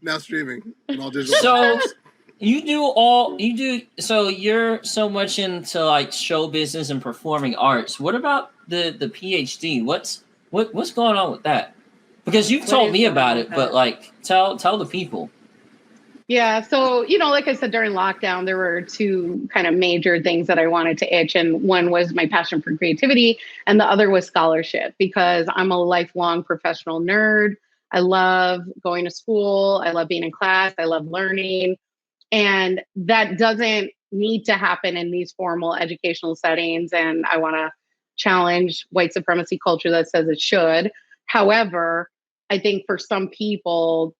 now streaming and all digital. So so you're so much into like show business and performing arts. What about the PhD? What's going on with that? Because you've told me about it, but like tell the people. Yeah. So, like I said, during lockdown, there were two kind of major things that I wanted to itch. And one was my passion for creativity, and the other was scholarship, because I'm a lifelong professional nerd. I love going to school. I love being in class. I love learning. And that doesn't need to happen in these formal educational settings. And I want to challenge white supremacy culture that says it should. However, I think for some people,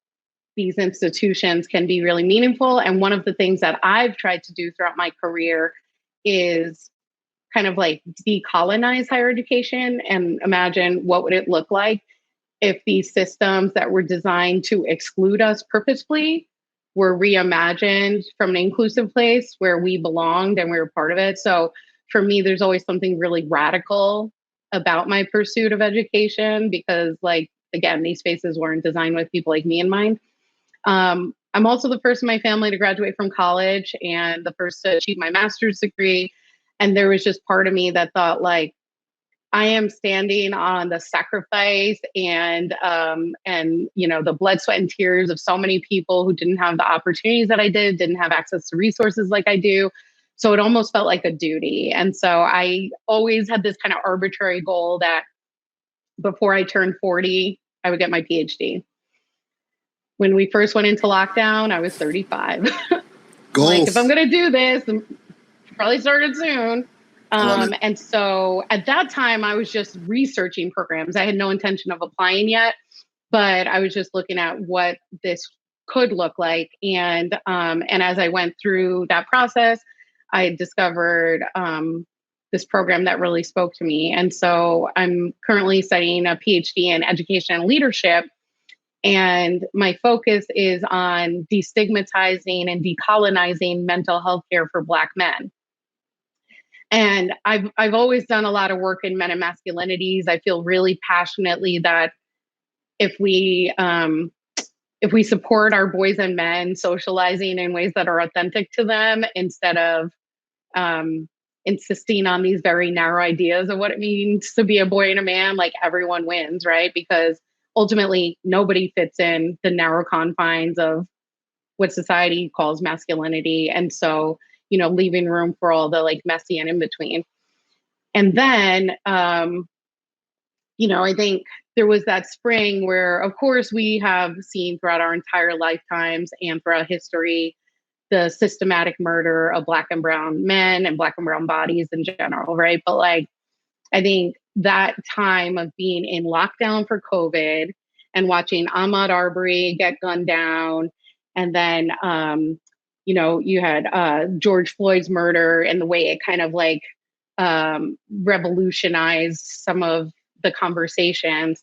these institutions can be really meaningful. And one of the things that I've tried to do throughout my career is kind of like decolonize higher education and imagine what would it look like if these systems that were designed to exclude us purposefully were reimagined from an inclusive place where we belonged and we were part of it. So for me, there's always something really radical about my pursuit of education, because like, again, these spaces weren't designed with people like me in mind. I'm also the first in my family to graduate from college and the first to achieve my master's degree. And there was just part of me that thought, like, I am standing on the sacrifice and the blood, sweat, and tears of so many people who didn't have the opportunities that I didn't have access to resources like I do. So it almost felt like a duty. And so I always had this kind of arbitrary goal that before I turned 40, I would get my PhD. When we first went into lockdown, I was 35. Like, if I'm going to do this, probably started soon. And so at that time, I was just researching programs. I had no intention of applying yet, but I was just looking at what this could look like. And as I went through that process, I discovered this program that really spoke to me. And so I'm currently studying a PhD in education and leadership. And my focus is on destigmatizing and decolonizing mental health care for Black men. And I've always done a lot of work in men and masculinities. I feel really passionately that if we support our boys and men socializing in ways that are authentic to them, instead of insisting on these very narrow ideas of what it means to be a boy and a man, like, everyone wins, right? Because ultimately, nobody fits in the narrow confines of what society calls masculinity. And so, leaving room for all the like messy and in between. And then, I think there was that spring where, of course, we have seen throughout our entire lifetimes and throughout history, the systematic murder of Black and brown men and Black and brown bodies in general, right? But like, I think that time of being in lockdown for COVID and watching Ahmaud Arbery get gunned down, and then, you had George Floyd's murder and the way it kind of like revolutionized some of the conversations.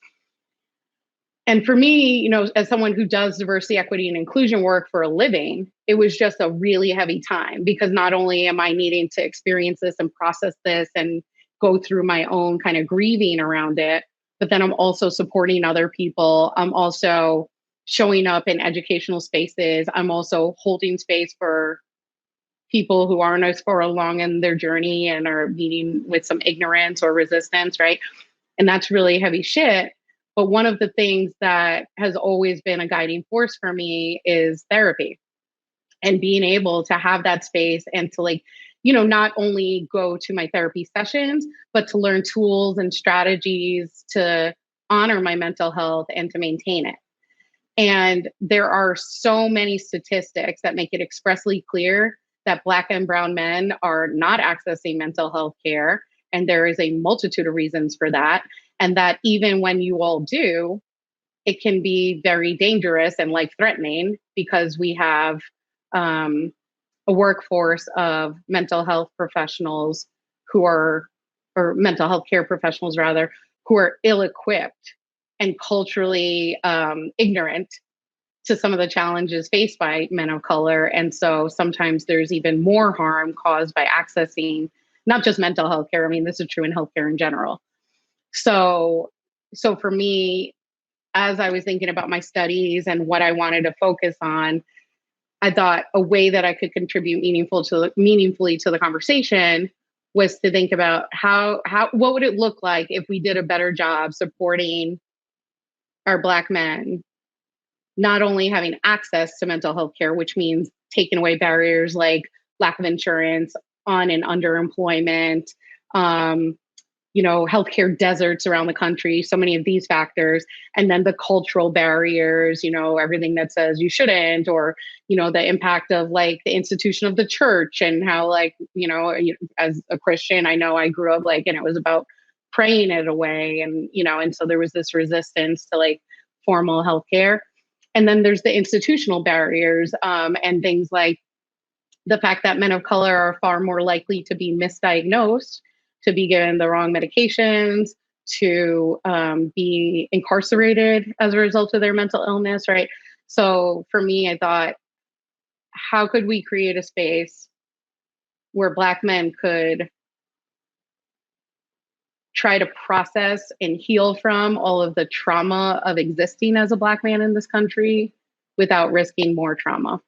And for me, as someone who does diversity, equity, and inclusion work for a living, it was just a really heavy time, because not only am I needing to experience this and process this and go through my own kind of grieving around it, but then I'm also supporting other people. I'm also showing up in educational spaces. I'm also holding space for people who aren't as far along in their journey and are meeting with some ignorance or resistance, right? And that's really heavy shit. But one of the things that has always been a guiding force for me is therapy, and being able to have that space and to like, not only go to my therapy sessions, but to learn tools and strategies to honor my mental health and to maintain it. And there are so many statistics that make it expressly clear that Black and brown men are not accessing mental health care. And there is a multitude of reasons for that. And that even when you all do, it can be very dangerous and life-threatening, because we have a workforce of mental health professionals or mental health care professionals rather, who are ill-equipped and culturally ignorant to some of the challenges faced by men of color. And so sometimes there's even more harm caused by accessing not just mental health care. I mean, this is true in healthcare in general. So for me, as I was thinking about my studies and what I wanted to focus on, I thought a way that I could contribute meaningfully to the conversation was to think about what would it look like if we did a better job supporting our Black men, not only having access to mental health care, which means taking away barriers like lack of insurance, on and underemployment, healthcare deserts around the country, so many of these factors, and then the cultural barriers, everything that says you shouldn't, or, the impact of like the institution of the church and how like, as a Christian, I know I grew up like, and it was about praying it away. And so there was this resistance to like formal healthcare. And then there's the institutional barriers and things like the fact that men of color are far more likely to be misdiagnosed, to be given the wrong medications, to be incarcerated as a result of their mental illness, right? So for me, I thought, how could we create a space where Black men could try to process and heal from all of the trauma of existing as a Black man in this country without risking more trauma?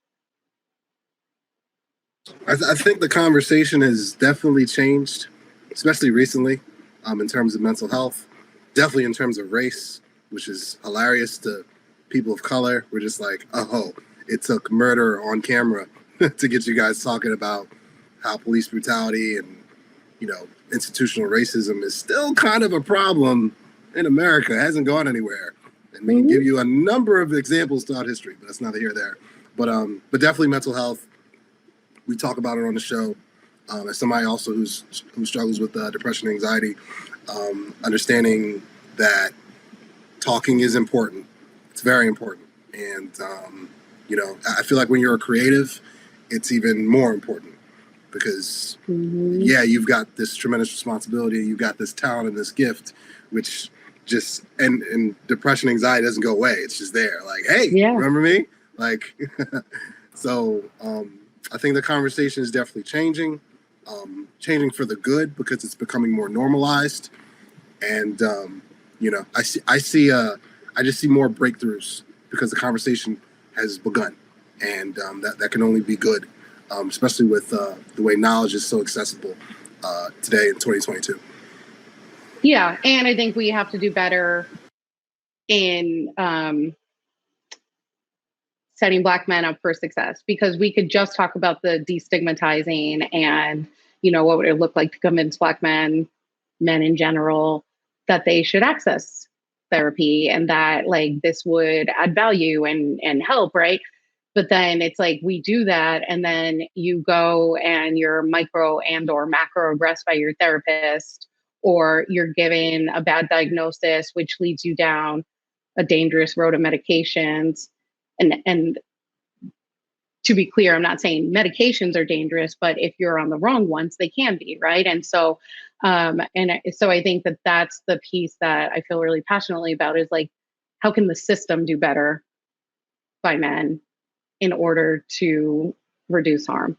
I think the conversation has definitely changed, especially recently, in terms of mental health. Definitely in terms of race, which is hilarious to people of color. We're just like, oh, it took murder on camera to get you guys talking about how police brutality and, institutional racism is still kind of a problem in America. It hasn't gone anywhere. And we can give you a number of examples throughout history, but that's neither here nor there. But definitely mental health. We talk about it on the show. As somebody also who struggles with depression and anxiety, understanding that talking is important. It's very important. And, I feel like when you're a creative, it's even more important because, you've got this tremendous responsibility. You've got this talent and this gift, which just, and depression, anxiety doesn't go away. It's just there. Like, hey, remember me? Like, so, I think the conversation is definitely changing for the good because it's becoming more normalized. And, I just see more breakthroughs because the conversation has begun. And that can only be good, especially with the way knowledge is so accessible today in 2022. Yeah. And I think we have to do better in setting Black men up for success, because we could just talk about the destigmatizing and, what would it look like to convince Black men in general, that they should access therapy and that like this would add value and help, right? But then it's like we do that and then you go and you're micro and or macro aggressed by your therapist, or you're given a bad diagnosis which leads you down a dangerous road of medications. And to be clear, I'm not saying medications are dangerous, but if you're on the wrong ones, they can be, right? And so I think that that's the piece that I feel really passionately about, is like, how can the system do better by men in order to reduce harm?